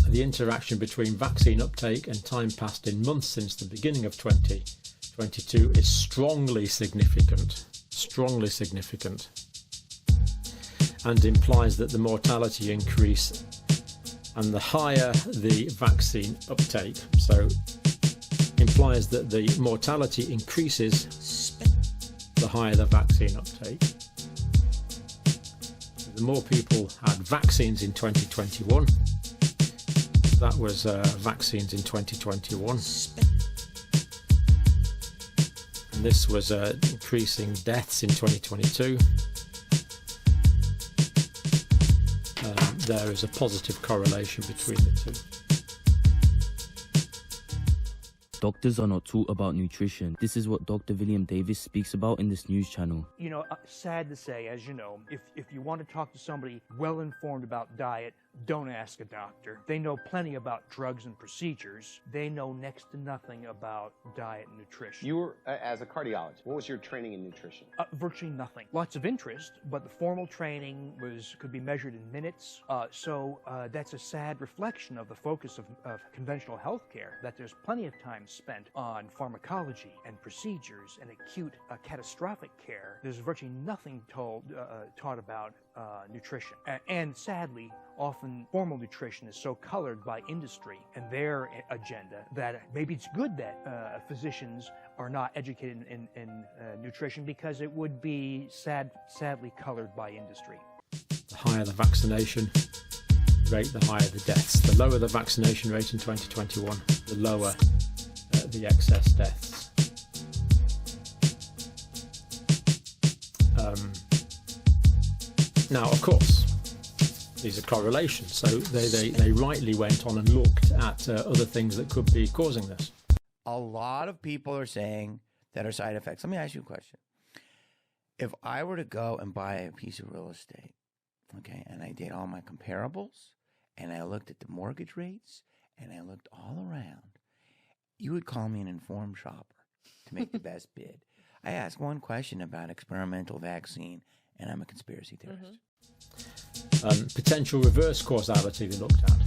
the interaction between vaccine uptake and time passed in months since the beginning of 2022 is strongly significant, and implies that the mortality increase and the higher the vaccine uptake, so implies that the mortality increases the higher the vaccine uptake. The more people had vaccines in 2021, that was vaccines in 2021, and this was increasing deaths in 2022. There is a positive correlation between the two. Doctors are not taught about nutrition. This is what Dr. William Davis speaks about in this news channel. You know, sad to say, as you know, if you want to talk to somebody well informed about diet, don't ask a doctor. They know plenty about drugs and procedures. They know next to nothing about diet and nutrition. You were, as a cardiologist, what was your training in nutrition? Virtually nothing. Lots of interest, but the formal training could be measured in minutes. So that's a sad reflection of the focus of conventional healthcare, that there's plenty of time spent on pharmacology and procedures and acute catastrophic care. There's virtually nothing taught about nutrition. And sadly, often formal nutrition is so colored by industry and their agenda that maybe it's good that physicians are not educated in nutrition, because it would be sadly colored by industry. The higher the vaccination rate, the higher the deaths. The lower the vaccination rate in 2021, the lower the excess deaths. Now, of course, these are correlations, so they rightly went on and looked at other things that could be causing this. A lot of people are saying that are side effects. Let me ask you a question. If I were to go and buy a piece of real estate, okay, and I did all my comparables, and I looked at the mortgage rates, and I looked all around, you would call me an informed shopper to make the best bid. I asked one question about experimental vaccine, and I'm a conspiracy theorist. Potential reverse causality they looked at.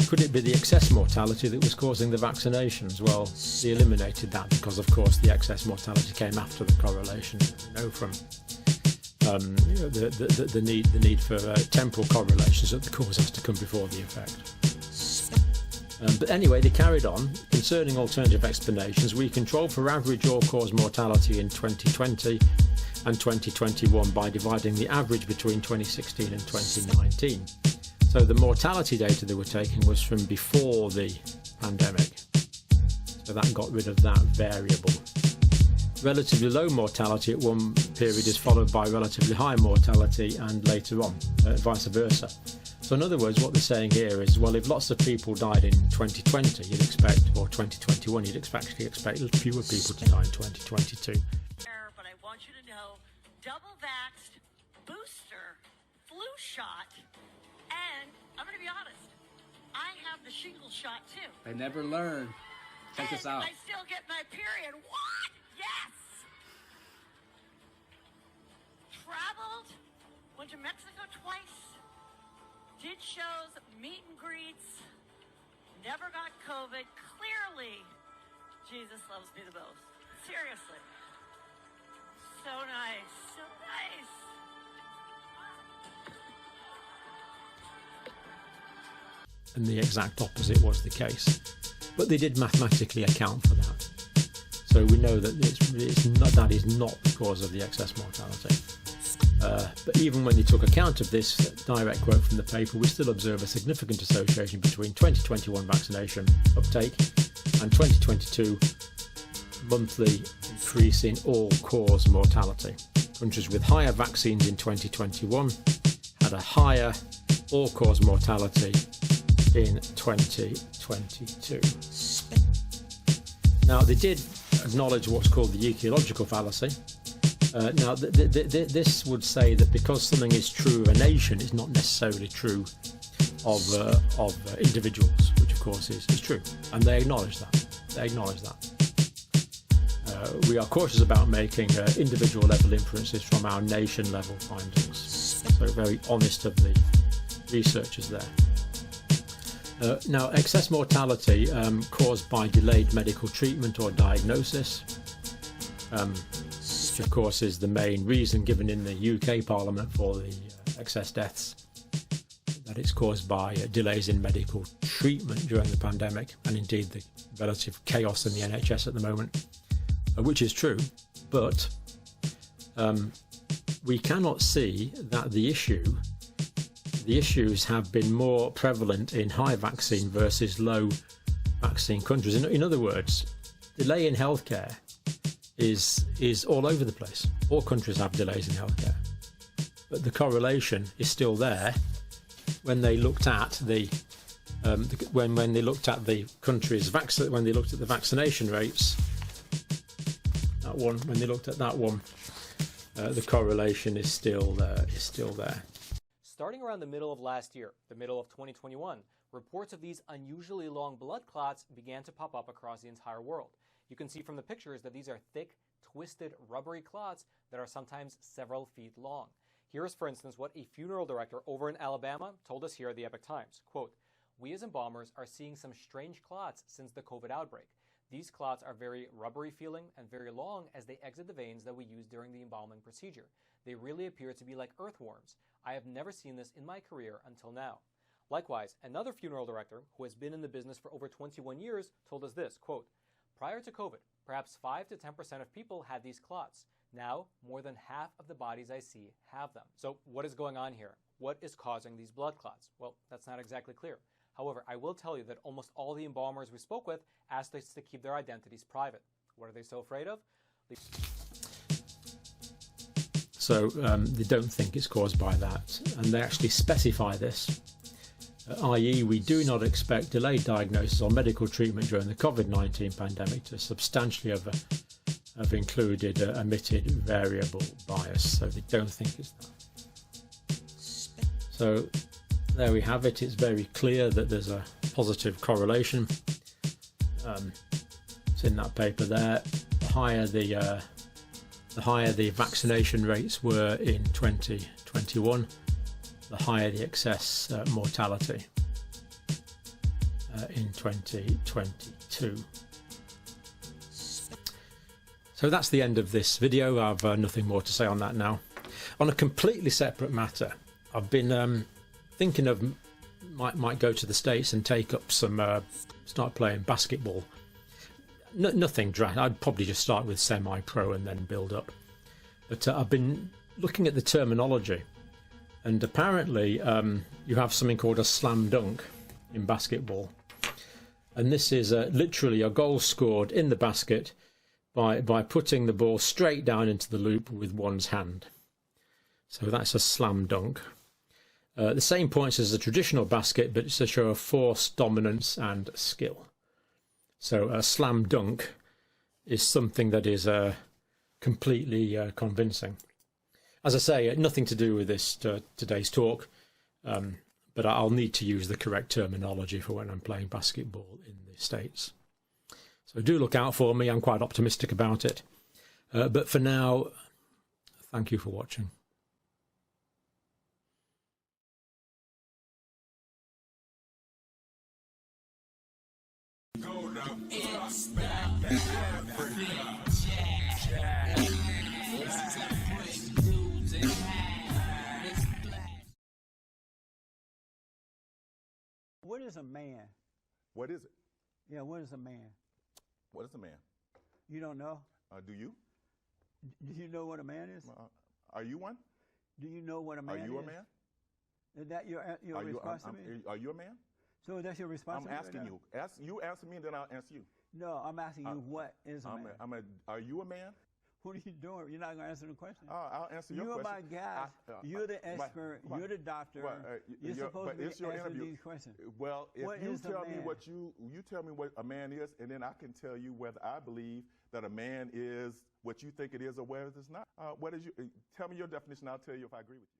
Could it be the excess mortality that was causing the vaccinations? Well, they eliminated that because, of course, the excess mortality came after the correlation. You know, from the need for temporal correlations, that the cause has to come before the effect. But anyway, they carried on. Concerning alternative explanations, we controlled for average all-cause mortality in 2020 and 2021 by dividing the average between 2016 and 2019. So the mortality data they were taking was from before the pandemic. So that got rid of that variable. Relatively low mortality at one period is followed by relatively high mortality and later on, vice versa. So in other words, what they're saying here is, well, if lots of people died in 2020, you'd expect, or 2021, you'd expect fewer people to die in 2022. But I want you to know, double vaxxed, booster, flu shot, and I'm going to be honest, I have the shingle shot too. They never learn. Check this out. I still get my period. What? Yes! Traveled, went to Mexico twice, did shows, meet and greets, never got COVID. Clearly, Jesus loves me the most. Seriously. So nice, so nice. And the exact opposite was the case. But they did mathematically account for that. So we know that that is not the cause of the excess mortality. But even when they took account of this, direct quote from the paper, we still observe a significant association between 2021 vaccination uptake and 2022 monthly increase in all-cause mortality. Countries with higher vaccines in 2021 had a higher all-cause mortality in 2022. Now, they did acknowledge what's called the ecological fallacy. Now, this would say that because something is true of a nation, it's not necessarily true of individuals, which of course is true, and they acknowledge that. We are cautious about making individual level inferences from our nation level findings. So very honest of the researchers there. Now, excess mortality caused by delayed medical treatment or diagnosis, which of course is the main reason given in the UK Parliament for the excess deaths, that it's caused by delays in medical treatment during the pandemic, and indeed the relative chaos in the NHS at the moment, which is true, but we cannot see that the issues have been more prevalent in high vaccine versus low vaccine countries. In other words, delay in healthcare is all over the place. All countries have delays in healthcare, but the correlation is still there. When they looked at the when they looked at the countries when they looked at the vaccination rates, when they looked at that one, the correlation is still there. Starting around the middle of last year, the middle of 2021, reports of these unusually long blood clots began to pop up across the entire world. You can see from the pictures that these are thick, twisted, rubbery clots that are sometimes several feet long. Here is, for instance, what a funeral director over in Alabama told us here at the Epoch Times. Quote, "We as embalmers are seeing some strange clots since the COVID outbreak. These clots are very rubbery feeling and very long as they exit the veins that we use during the embalming procedure. They really appear to be like earthworms. I have never seen this in my career until now." Likewise, another funeral director who has been in the business for over 21 years told us this, quote, "Prior to COVID, perhaps 5 to 10% of people had these clots. Now, more than half of the bodies I see have them." So what is going on here? What is causing these blood clots? Well, that's not exactly clear. However, I will tell you that almost all the embalmers we spoke with asked us to keep their identities private. What are they so afraid of? So they don't think it's caused by that, and they actually specify this, i.e. we do not expect delayed diagnosis or medical treatment during the COVID-19 pandemic to substantially have included omitted variable bias, so they don't think it's that. So there we have it. It's very clear that there's a positive correlation. It's in that paper there. The higher the vaccination rates were in 2021, the higher the excess mortality in 2022. So that's the end of this video. I've nothing more to say on that now. On a completely separate matter, I've been thinking of might go to the States and take up start playing basketball. Nothing drastic. I'd probably just start with semi-pro and then build up. But I've been looking at the terminology, and apparently you have something called a slam dunk in basketball, and this is literally a goal scored in the basket by putting the ball straight down into the loop with one's hand. So that's a slam dunk. The same points as a traditional basket, but it's a show of force, dominance and skill. So a slam dunk is something that is completely convincing. As I say, nothing to do with this today's talk, but I'll need to use the correct terminology for when I'm playing basketball in the States. So do look out for me. I'm quite optimistic about it. But for now, thank you for watching. What is a man? What is it? Yeah, what is a man? What is a man? You don't know? Do you? Do you know what a man is? Are you one? Do you know what a man is? Are you a man? Is that your responsibility? Are you a man? So that's your responsibility? I'm asking you. You answer me, and then I'll answer you. No, I'm asking you what is a man? Are you a man? What are you doing? You're not going to answer the question. I'll answer your question. You're my guy. You're the expert. You're the doctor. You're supposed to be answering these questions. Well, if you tell me what you tell me what a man is, and then I can tell you whether I believe that a man is what you think it is or whether it's not. Tell me your definition. I'll tell you if I agree with you.